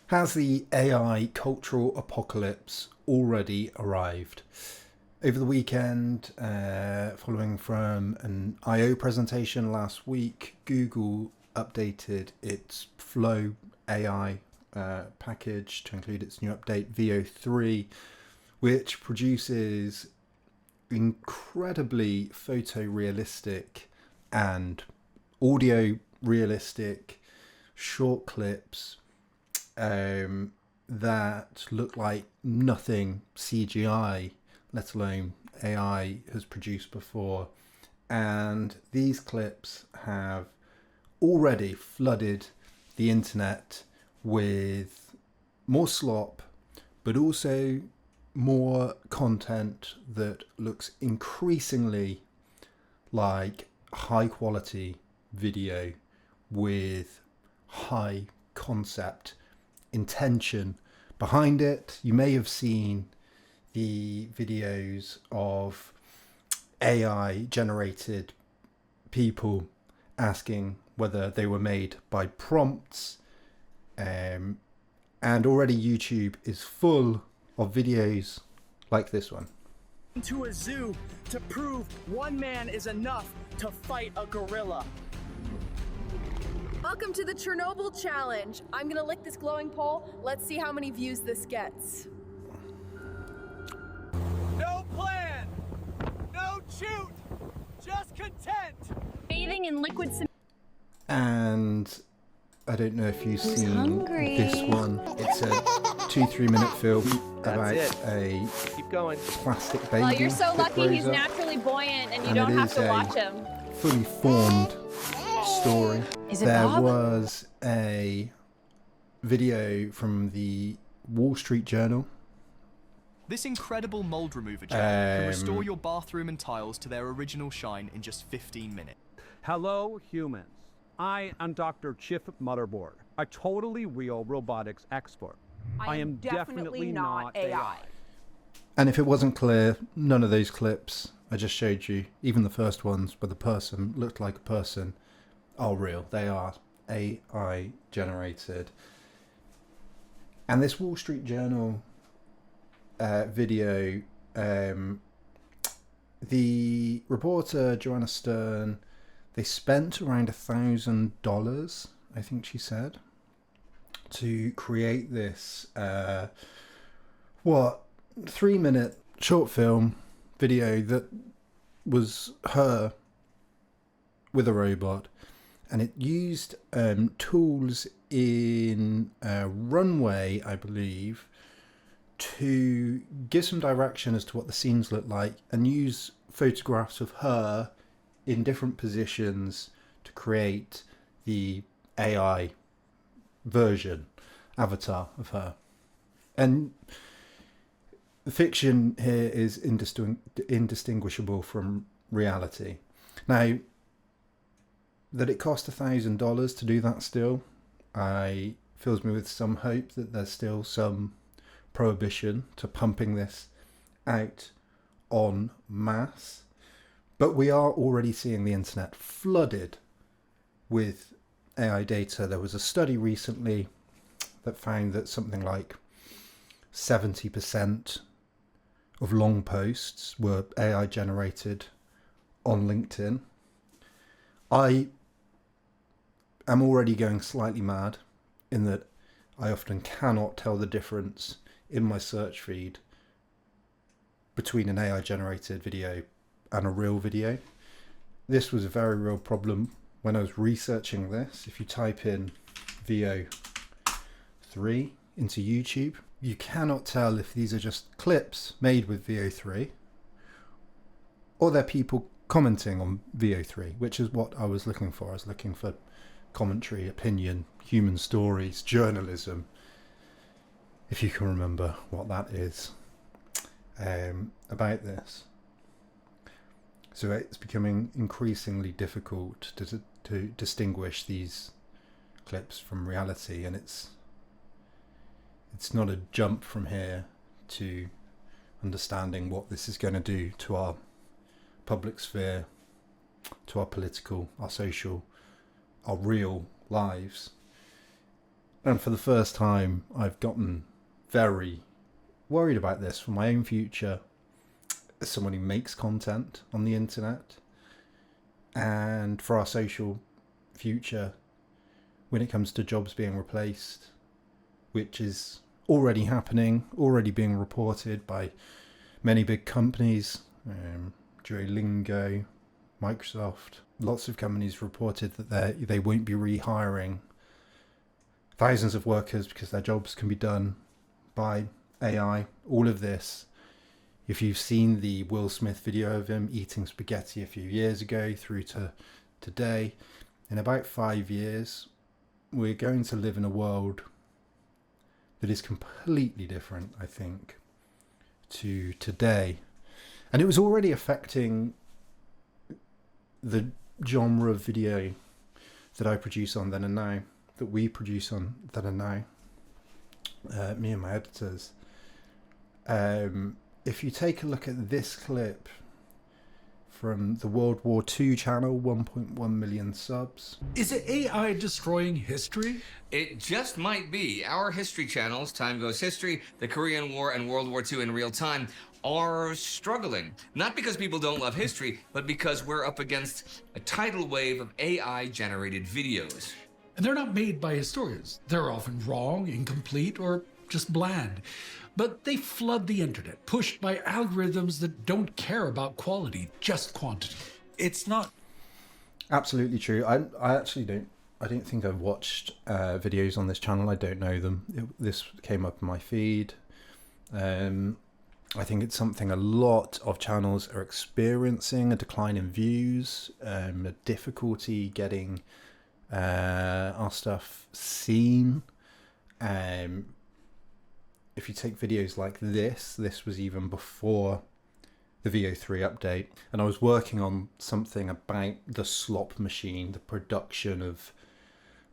Has the AI cultural apocalypse already arrived? Over the weekend, following from an I/O presentation last week, Google updated its Flow AI package to include its new update VO3, which produces incredibly photorealistic and audio realistic short clips that look like nothing CGI, let alone AI, has produced before. And these clips have already flooded the internet with more slop, but also more content that looks increasingly like high quality video with high concept intention behind it. You may have seen the videos of AI generated people asking whether they were made by prompts, and already YouTube is full of videos like this one. To a zoo to prove one man is enough to fight a gorilla. Welcome to the Chernobyl challenge. I'm gonna lick this glowing pole. Let's see how many views this gets. No plan, no shoot, just content. Bathing in liquid cement. And I don't know if you've seen hungry? this one. It's a 2-3 minute film about a Keep going. plastic baby. Well, you're so that lucky he's grows up, naturally buoyant and you and don't it have is to a watch him. fully formed story. Is it There Bob? was a video from the Wall Street Journal. This incredible mold remover gel can restore your bathroom and tiles to their original shine in just 15 minutes. Hello, humans. I am Dr. Chief Motherboard, a totally real robotics expert. I am definitely not AI. And if it wasn't clear, none of those clips I just showed you, even the first ones where the person looked like a person, are real. They are AI generated. And this Wall Street Journal video, the reporter Joanna Stern, they spent around $1,000, I think she said, to create this 3-minute short film video that was her with a robot, and it used tools in Runway, I believe, to give some direction as to what the scenes look like, and use photographs of her in different positions to create the AI version, avatar of her. And the fiction here is indistinguishable from reality. Now, that it cost $1,000 to do that still, fills me with some hope that there's still some prohibition to pumping this out en masse. But we are already seeing the internet flooded with AI data. There was a study recently that found that something like 70% of long posts were AI generated on LinkedIn. I am already going slightly mad in that I often cannot tell the difference in my search feed between an AI generated video and a real video. This was a very real problem when I was researching this. If you type in VO3 into YouTube, you cannot tell if these are just clips made with VO3 or they're people commenting on VO3, which is what I was looking for. I was looking for commentary, opinion, human stories, journalism, if you can remember what that is, about this. So it's becoming increasingly difficult to distinguish these clips from reality, and it's not a jump from here to understanding what this is going to do to our public sphere, to our political, our social, our real lives. And for the first time, I've gotten very worried about this for my own future as someone who makes content on the internet, and for our social future when it comes to jobs being replaced, which is already happening, already being reported by many big companies, Duolingo, Microsoft. Lots of companies reported that they won't be rehiring thousands of workers because their jobs can be done by AI. All of this, if you've seen the Will Smith video of him eating spaghetti a few years ago through to today, in about 5 years, we're going to live in a world that is completely different, I think, to today. And it was already affecting the genre of video that I produce on Then and Now, that we produce on Then and Now, me and my editors. If you take a look at this clip from the World War II channel, 1.1 million subs. Is it AI destroying history? It just might be. Our history channels, Time Goes History, the Korean War, and World War II in real time, are struggling. Not because people don't love history, but because we're up against a tidal wave of AI-generated videos. And they're not made by historians. They're often wrong, incomplete, or just bland. But they flood the internet, pushed by algorithms that don't care about quality, just quantity. It's not... Absolutely true. I actually don't. I don't think I've watched videos on this channel. I don't know them. This came up in my feed. I think it's something a lot of channels are experiencing, a decline in views, a difficulty getting our stuff seen. If you take videos like this was even before the VO3 update, and I was working on something about the slop machine, the production of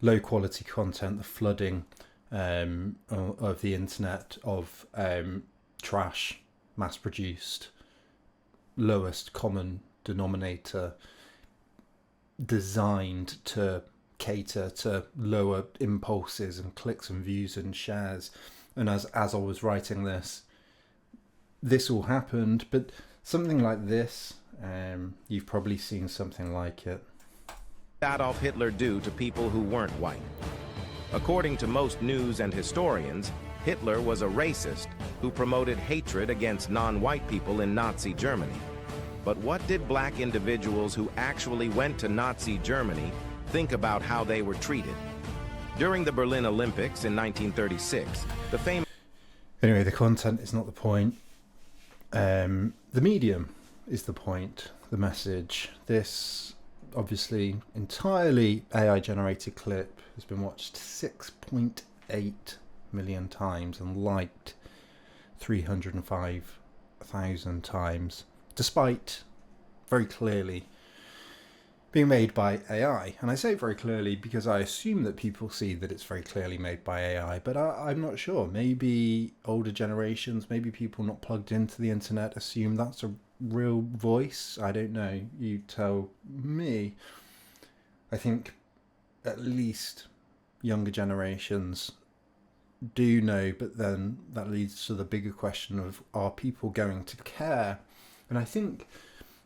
low quality content, the flooding of the internet of trash, mass produced, lowest common denominator, designed to cater to lower impulses and clicks and views and shares. And as I was writing this all happened. But something like this, you've probably seen something like it. Adolf Hitler do to people who weren't white? According to most news and historians, Hitler was a racist who promoted hatred against non-white people in Nazi Germany. But what did black individuals who actually went to Nazi Germany think about how they were treated? During the Berlin Olympics in 1936, the famous... Anyway, the content is not the point. The medium is the point, the message. This, obviously, entirely AI-generated clip has been watched 6.8 million times and liked 305,000 times, despite very clearly being made by AI. And I say very clearly because I assume that people see that it's very clearly made by AI, but I'm not sure. Maybe older generations, maybe people not plugged into the internet assume that's a real voice. I don't know. You tell me. I think at least younger generations do know, but then that leads to the bigger question of, are people going to care? And I think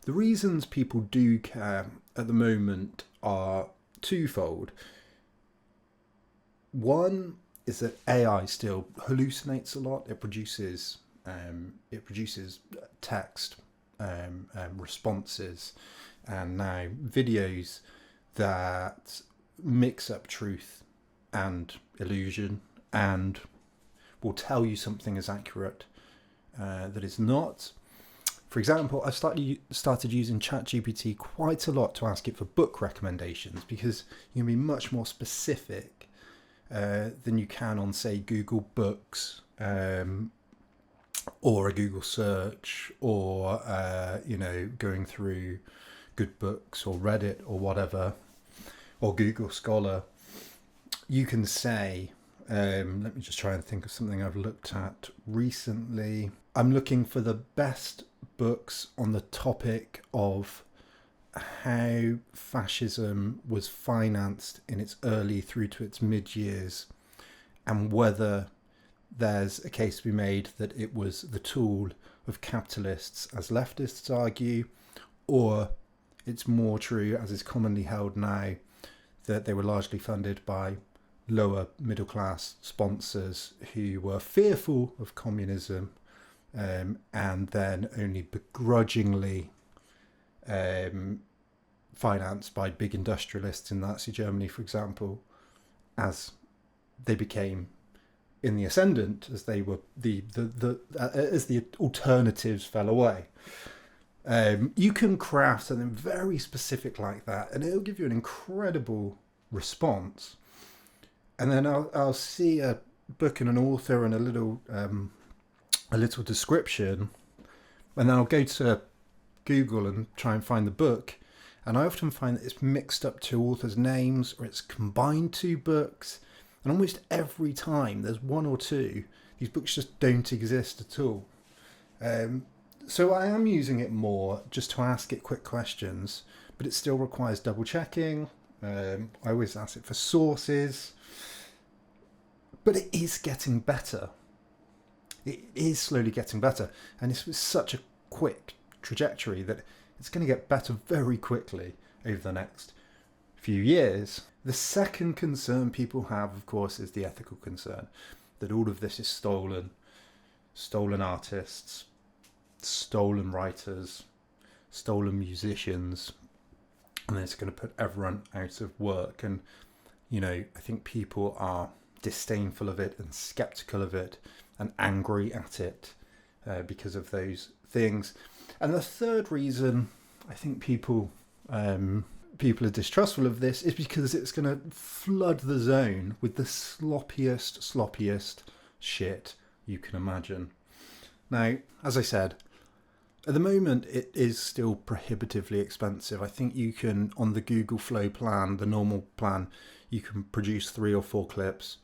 the reasons people do care at the moment are twofold. One is that AI still hallucinates a lot. It produces text, responses, and now videos that mix up truth and illusion and will tell you something is accurate that is not. For example, I've started using ChatGPT quite a lot to ask it for book recommendations, because you can be much more specific than you can on, say, Google Books or a Google search, or going through Good Books or Reddit or whatever, or Google Scholar. You can say, let me just try and think of something I've looked at recently. I'm looking for the best books on the topic of how fascism was financed in its early through to its mid years and whether there's a case to be made that it was the tool of capitalists, as leftists argue, or it's more true, as is commonly held now, that they were largely funded by lower middle class sponsors who were fearful of communism, and then only begrudgingly financed by big industrialists in Nazi Germany, for example, as they became in the ascendant, as they were as the alternatives fell away. You can craft something very specific like that, and it'll give you an incredible response. And then I'll see a book and an author and a little description, and then I'll go to Google and try and find the book. And I often find that it's mixed up two authors' names, or it's combined two books. And almost every time there's one or two, these books just don't exist at all. So I am using it more just to ask it quick questions, but it still requires double checking. I always ask it for sources. But it is getting better. It is slowly getting better. And it's such a quick trajectory that it's going to get better very quickly over the next few years. The second concern people have, of course, is the ethical concern that all of this is stolen artists, stolen writers, stolen musicians, and it's going to put everyone out of work. And, you know, I think people are disdainful of it and skeptical of it and angry at it because of those things. And the third reason I think people are distrustful of this is because it's going to flood the zone with the sloppiest shit you can imagine. Now, as I said, at the moment it is still prohibitively expensive. I think you can, on the Google Flow plan, the normal plan, you can produce 3 or 4 clips.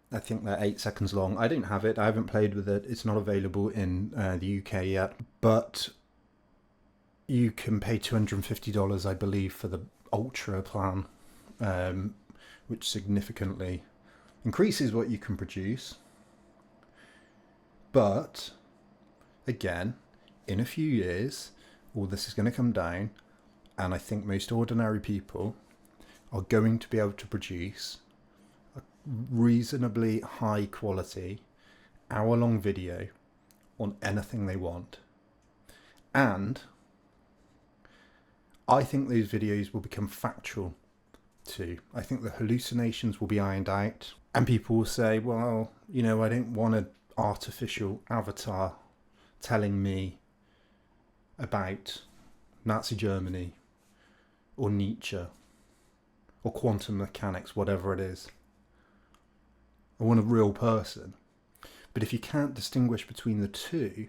I think they're 8 seconds long. I don't have it. I haven't played with it. It's not available in the UK yet. But you can pay $250, I believe, for the Ultra plan, which significantly increases what you can produce. But, again, in a few years, all this is going to come down, and I think most ordinary people are going to be able to produce a reasonably high quality hour-long video on anything they want. And I think those videos will become factual too. I think the hallucinations will be ironed out, and people will say, well, you know, I don't want an artificial avatar telling me about Nazi Germany or Nietzsche or quantum mechanics, whatever it is. I want a real person. But if you can't distinguish between the two,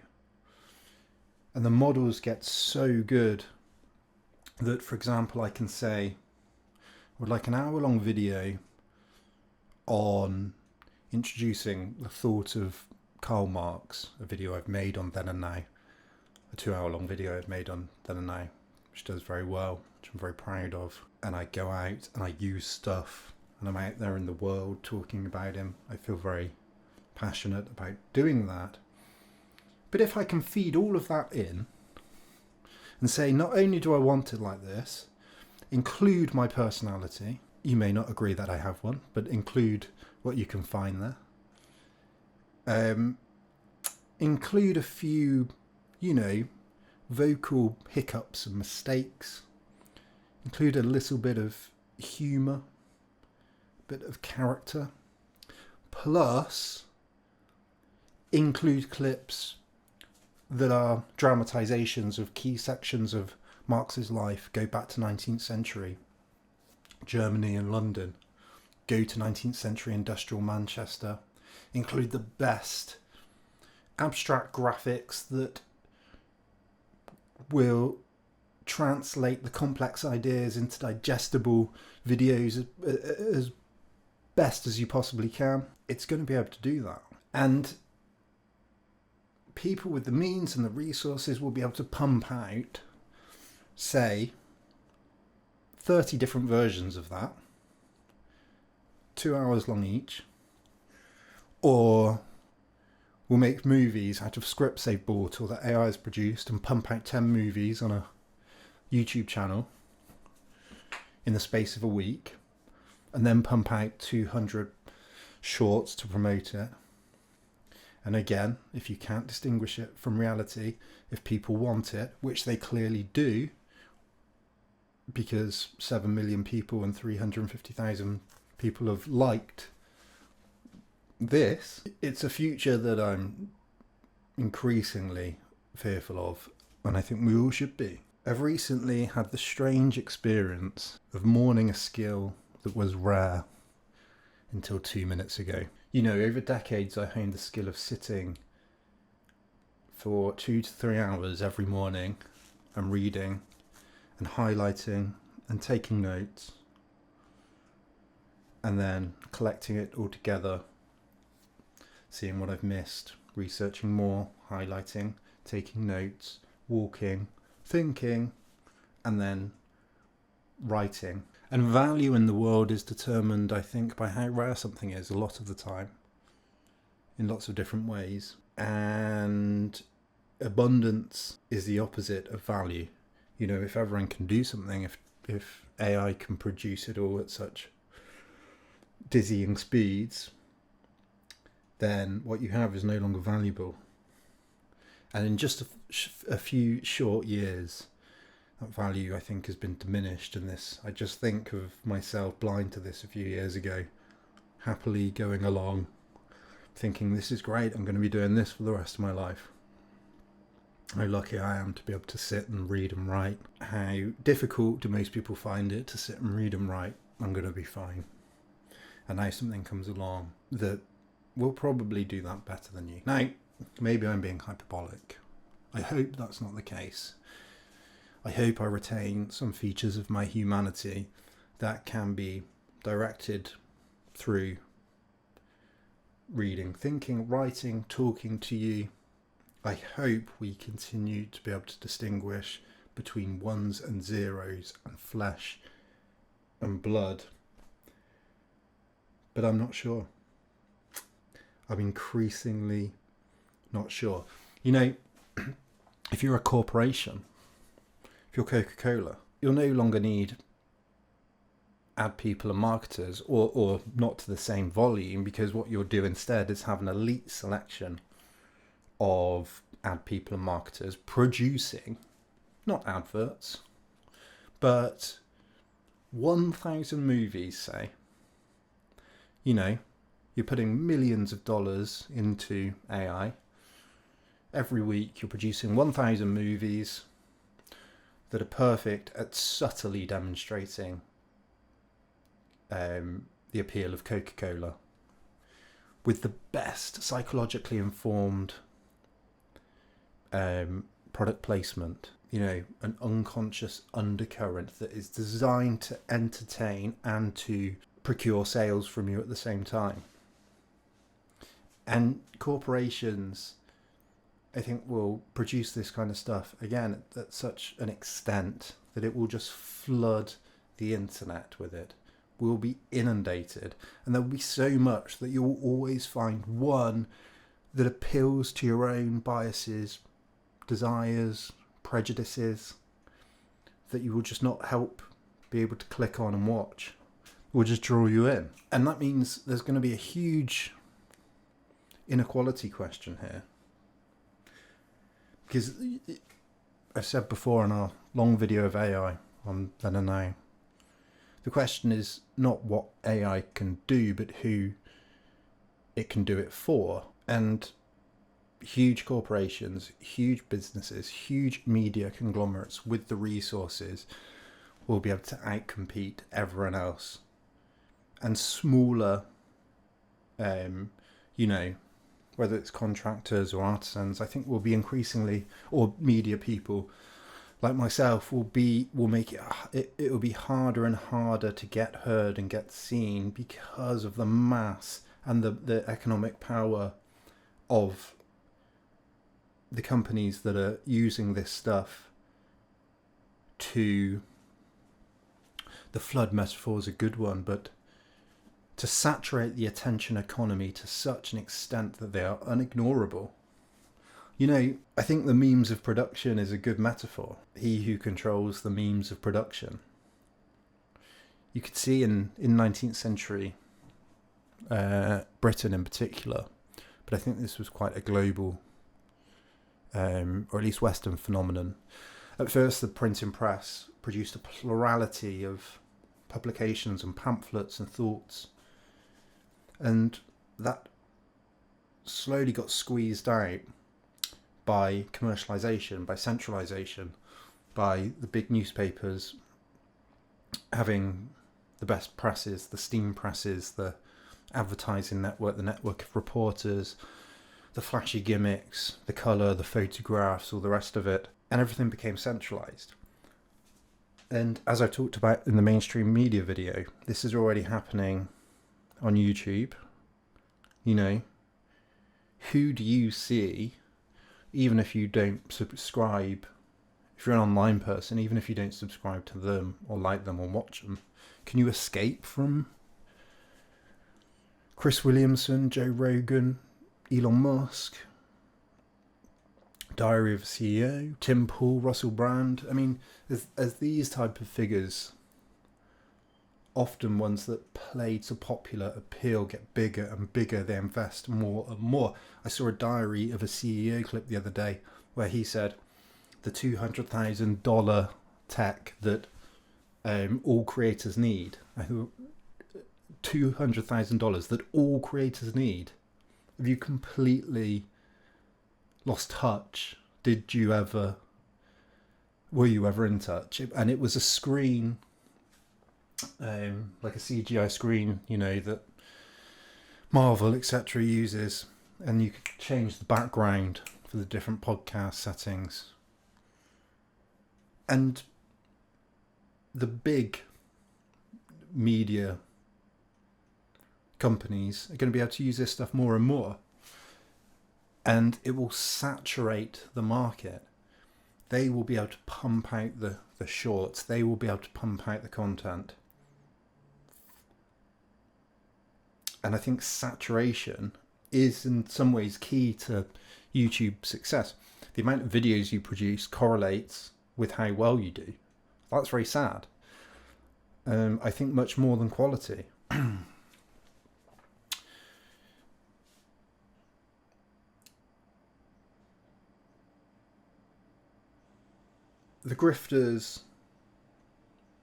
and the models get so good that, for example, I can say, I would like an hour-long video on introducing the thought of Karl Marx, a video I've made on Then and Now, a 2-hour-long video I've made on Then and Now, which does very well, which I'm very proud of. And I go out and I use stuff, and I'm out there in the world talking about him. I feel very passionate about doing that. But if I can feed all of that in and say, not only do I want it like this, include my personality. You may not agree that I have one, but include what you can find there. Include a few, you know, vocal hiccups and mistakes. Include a little bit of humour, a bit of character. Plus, include clips that are dramatisations of key sections of Marx's life. Go back to 19th century Germany and London. Go to 19th century industrial Manchester. Include the best abstract graphics that will translate the complex ideas into digestible videos as best as you possibly can. It's going to be able to do that. And people with the means and the resources will be able to pump out, say, 30 different versions of that, 2 hours long each, Or we'll make movies out of scripts they've bought or that AI has produced and pump out 10 movies on a YouTube channel in the space of a week, and then pump out 200 shorts to promote it. And again, if you can't distinguish it from reality, if people want it, which they clearly do, because 7 million people and 350,000 people have liked this, it's a future that I'm increasingly fearful of, and I think we all should be. I've recently had the strange experience of mourning a skill that was rare until 2 minutes ago. You know, over decades I honed the skill of sitting for 2 to 3 hours every morning and reading and highlighting and taking notes and then collecting it all together, seeing what I've missed, researching more, highlighting, taking notes, walking, thinking, and then writing. And value in the world is determined, I think, by how rare something is a lot of the time, in lots of different ways. And abundance is the opposite of value. You know, if everyone can do something, if AI can produce it all at such dizzying speeds, then what you have is no longer valuable. And in just a few short years, that value, I think, has been diminished. And this, I just think of myself blind to this a few years ago, happily going along, thinking this is great, I'm going to be doing this for the rest of my life. How lucky I am to be able to sit and read and write. How difficult do most people find it to sit and read and write? I'm going to be fine. And now something comes along that will probably do that better than you. Now, maybe I'm being hyperbolic. I hope that's not the case. I hope I retain some features of my humanity that can be directed through reading, thinking, writing, talking to you. I hope we continue to be able to distinguish between ones and zeros and flesh and blood. But I'm not sure. I'm increasingly not sure. You know, if you're a corporation, if you're Coca-Cola, you'll no longer need ad people and marketers, or not to the same volume, because what you'll do instead is have an elite selection of ad people and marketers producing, not adverts, but 1,000 movies, say. You know, you're putting millions of dollars into AI. Every week you're producing 1,000 movies that are perfect at subtly demonstrating the appeal of Coca-Cola, with the best psychologically informed product placement. You know, an unconscious undercurrent that is designed to entertain and to procure sales from you at the same time. And corporations, I think, will produce this kind of stuff again at such an extent that it will just flood the internet with it. We'll be inundated, and there'll be so much that you'll always find one that appeals to your own biases, desires, prejudices, that you will just not help be able to click on and watch. It will just draw you in. And that means there's going to be a huge inequality question here. Because I've said before in our long video of AI on Then and Now, the question is not what AI can do, but who it can do it for. And huge corporations, huge businesses, huge media conglomerates with the resources will be able to outcompete everyone else. And smaller, you know, whether it's contractors or artisans, I think will be increasingly, or media people like myself will make it will be harder and harder to get heard and get seen because of the mass and the economic power of the companies that are using this stuff to, the flood metaphor is a good one, but to saturate the attention economy to such an extent that they are unignorable. You know, I think the means of production is a good metaphor. He who controls the means of production. You could see in 19th century Britain in particular, but I think this was quite a global, or at least Western phenomenon. At first, the printing press produced a plurality of publications and pamphlets and thoughts, and that slowly got squeezed out by commercialization, by centralization, by the big newspapers having the best presses, the steam presses, the advertising network, the network of reporters, the flashy gimmicks, the colour, the photographs, all the rest of it, and everything became centralised. And as I talked about in the mainstream media video, this is already happening on YouTube. You know, who do you see, even if you don't subscribe, if you're an online person, even if you don't subscribe to them or like them or watch them, can you escape from Chris Williamson, Joe Rogan, Elon Musk, Diary of a CEO, Tim Pool, Russell Brand? I mean, as these type of figures, often ones that play to popular appeal, get bigger and bigger, they invest more and more. I saw a Diary of a CEO clip the other day where he said the $200,000 tech that all creators need, $200,000 that all creators need. Have you completely lost touch? Were you ever in touch? And it was a screen, like a CGI screen, you know, that Marvel, etc. uses, and you could change the background for the different podcast settings. And the big media companies are going to be able to use this stuff more and more, and it will saturate the market. They will be able to pump out the shorts, they will be able to pump out the content. And I think saturation is in some ways key to YouTube's success. The amount of videos you produce correlates with how well you do. That's very sad. I think much more than quality. The grifters,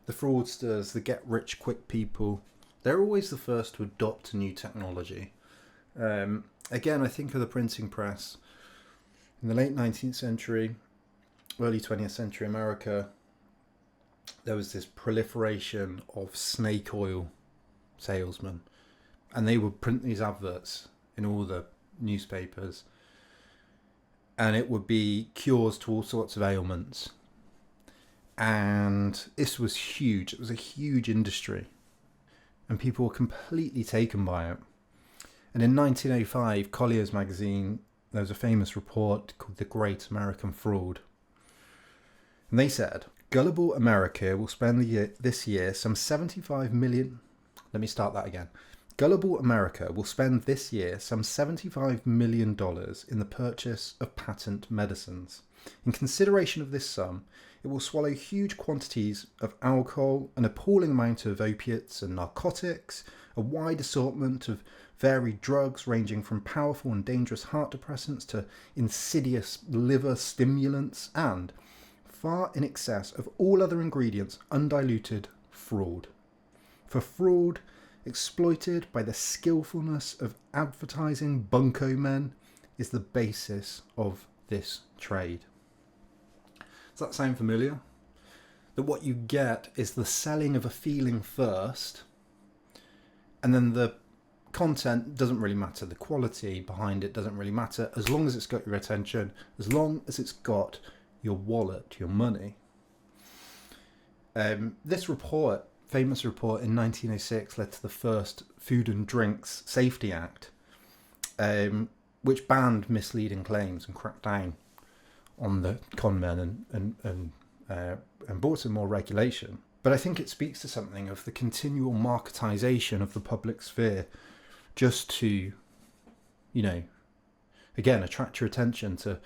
the fraudsters, the get-rich-quick people, they're always the first to adopt a new technology. Again, I think of the printing press. In the late 19th century, early 20th century America, there was this proliferation of snake oil salesmen, and they would print these adverts in all the newspapers, and it would be cures to all sorts of ailments. And this was huge. It was a huge industry, and people were completely taken by it. And in 1905, Collier's magazine, there was a famous report called The Great American Fraud. And they said, gullible America will spend this year some 75 million... Let me start that again. Gullible America will spend this year some $75 million in the purchase of patent medicines. In consideration of this sum, it will swallow huge quantities of alcohol, an appalling amount of opiates and narcotics, a wide assortment of varied drugs ranging from powerful and dangerous heart depressants to insidious liver stimulants, and, far in excess of all other ingredients, undiluted fraud. For fraud, exploited by the skillfulness of advertising bunco men, is the basis of this trade. Does that sound familiar? That what you get is the selling of a feeling first, and then the content doesn't really matter, the quality behind it doesn't really matter, as long as it's got your attention, as long as it's got your wallet, your money. This report, famous report in 1906, led to the first Food and Drinks Safety Act, which banned misleading claims and cracked down on the con men and brought some more regulation. But I think it speaks to something of the continual marketization of the public sphere, just to, again, attract your attention, to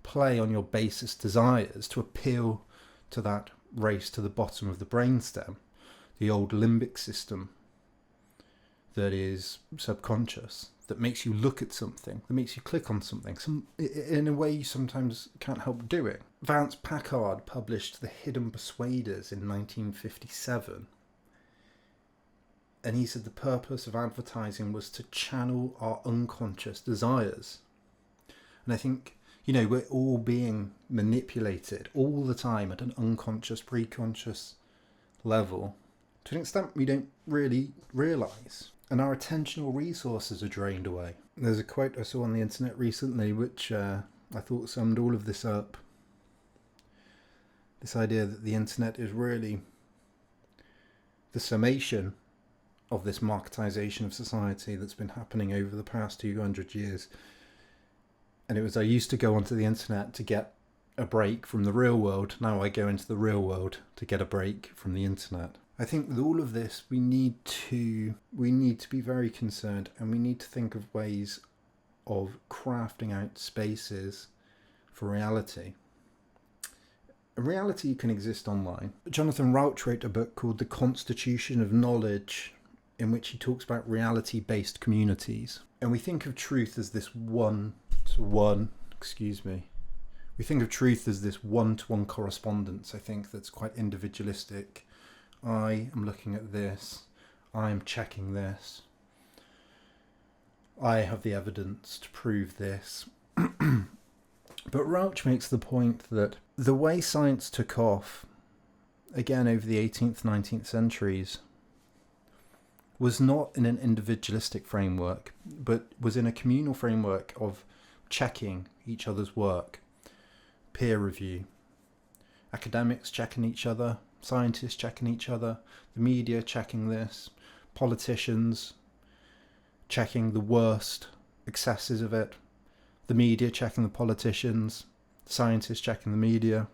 play on your basest desires, to appeal to that race to the bottom of the brainstem, the old limbic system that is subconscious, that makes you look at something, that makes you click on something, in a way you sometimes can't help doing. Vance Packard published The Hidden Persuaders in 1957, and he said the purpose of advertising was to channel our unconscious desires. And I think, we're all being manipulated all the time at an unconscious, preconscious level to an extent we don't really realise. And our attentional resources are drained away. There's a quote I saw on the internet recently which I thought summed all of this up. This idea that the internet is really the summation of this marketization of society that's been happening over the past 200 years. And it was, I used to go onto the internet to get a break from the real world. Now I go into the real world to get a break from the internet. I think with all of this, we need to be very concerned, and we need to think of ways of crafting out spaces for reality. Reality can exist online. Jonathan Rauch wrote a book called The Constitution of Knowledge, in which he talks about reality-based communities. And we think of truth as this one-to-one correspondence, I think, that's quite individualistic. I am looking at this, I am checking this, I have the evidence to prove this. But Rauch makes the point that the way science took off, again over the 18th, 19th centuries, was not in an individualistic framework, but was in a communal framework of checking each other's work, peer review, academics checking each other, scientists checking each other, the media checking this, politicians checking the worst excesses of it, the media checking the politicians, scientists checking the media.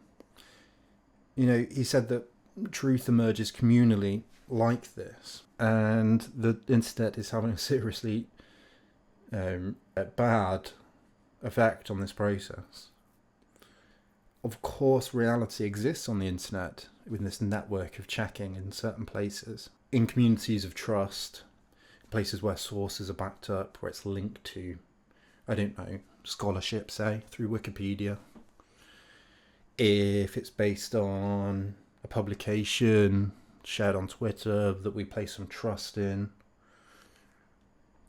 He said that truth emerges communally like this, and the internet is having a seriously bad effect on this process. Of course, reality exists on the internet with this network of checking in certain places, in communities of trust, places where sources are backed up, where it's linked to, scholarship, say, through Wikipedia. If it's based on a publication shared on Twitter that we place some trust in.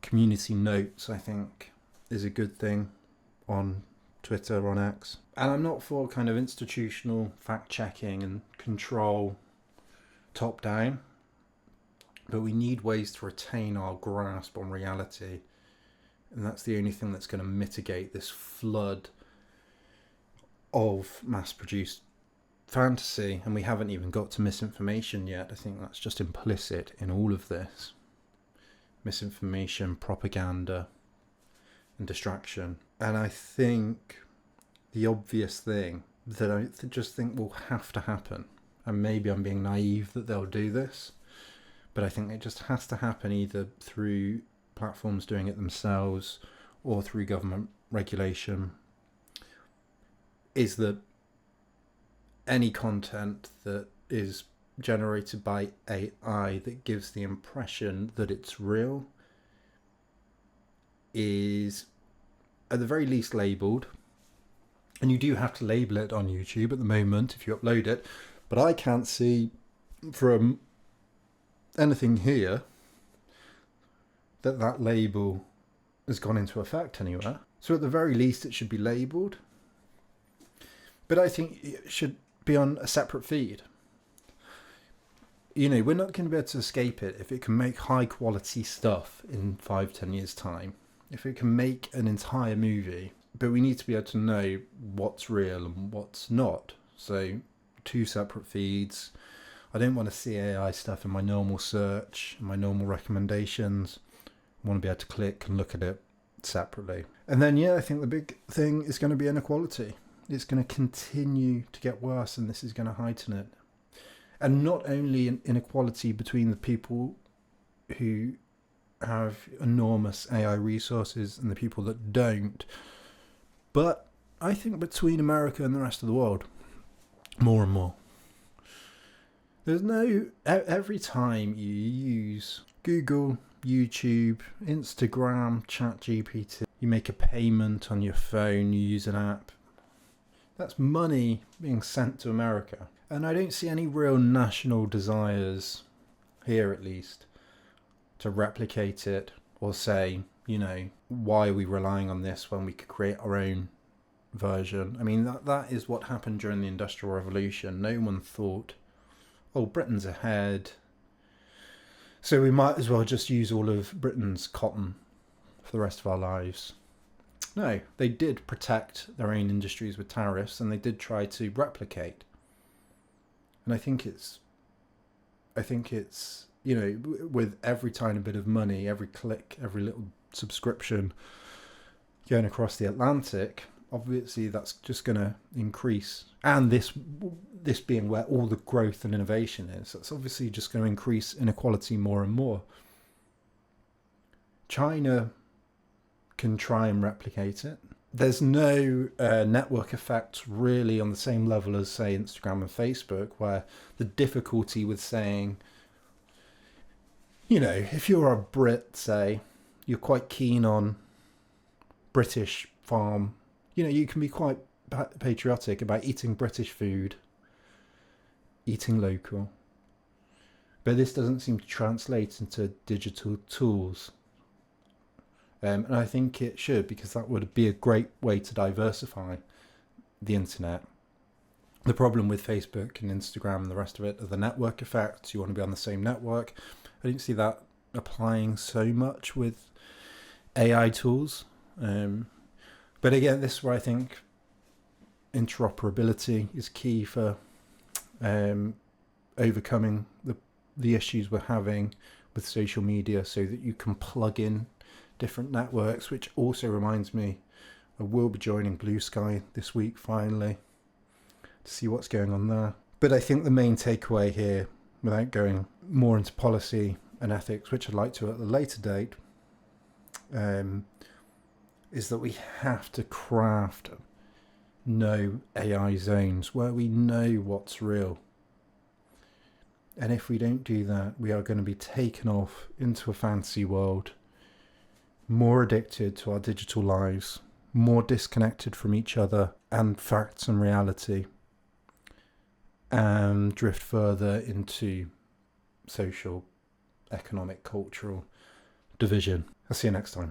Community notes, I think, is a good thing on Twitter, on X. And I'm not for kind of institutional fact-checking and control top-down, but we need ways to retain our grasp on reality, and that's the only thing that's going to mitigate this flood of mass-produced fantasy. And we haven't even got to misinformation yet. I think that's just implicit in all of this. Misinformation, propaganda, and distraction. And I think the obvious thing that I just think will have to happen, and maybe I'm being naive that they'll do this, but I think it just has to happen either through platforms doing it themselves or through government regulation, is that any content that is generated by AI that gives the impression that it's real is at the very least labelled. And you do have to label it on YouTube at the moment if you upload it, but I can't see from anything here that label has gone into effect anywhere. So at the very least it should be labelled, but I think it should be on a separate feed. We're not going to be able to escape it if it can make high quality stuff in 5-10 years time, if it can make an entire movie, but we need to be able to know what's real and what's not. So 2 separate feeds. I don't want to see AI stuff in my normal search, my normal recommendations. I want to be able to click and look at it separately. And then, I think the big thing is going to be inequality. It's going to continue to get worse, and this is going to heighten it. And not only an inequality between the people who have enormous AI resources and the people that don't, but I think between America and the rest of the world, more and more. There's no, every time you use Google, YouTube, Instagram, ChatGPT, you make a payment on your phone, you use an app, that's money being sent to America. And I don't see any real national desires, here at least, to replicate it or say, you know, why are we relying on this when we could create our own version? I mean, that is what happened during the Industrial Revolution. No one thought, oh, Britain's ahead, so we might as well just use all of Britain's cotton for the rest of our lives. No, they did protect their own industries with tariffs, and they did try to replicate. And I think it's, you know, with every tiny bit of money, every click, every little subscription going across the Atlantic, obviously that's just going to increase. And this being where all the growth and innovation is, that's obviously just going to increase inequality more and more. China can try and replicate it. There's no network effect really on the same level as, say, Instagram and Facebook, where the difficulty with saying, you know, if you're a Brit, say, you're quite keen on British farm, you know, you can be quite patriotic about eating British food, eating local. But this doesn't seem to translate into digital tools. And I think it should, because that would be a great way to diversify the internet. The problem with Facebook and Instagram and the rest of it are the network effects. You want to be on the same network. I don't see that applying so much with AI tools. But again, this is where I think interoperability is key for overcoming the issues we're having with social media, so that you can plug in different networks, which also reminds me, I will be joining Blue Sky this week finally to see what's going on there. But I think the main takeaway here, without going more into policy and ethics, which I'd like to at a later date, is that we have to craft no AI zones where we know what's real. And if we don't do that, we are going to be taken off into a fantasy world, more addicted to our digital lives, more disconnected from each other and facts and reality, and drift further into social, economic, cultural division. I'll see you next time.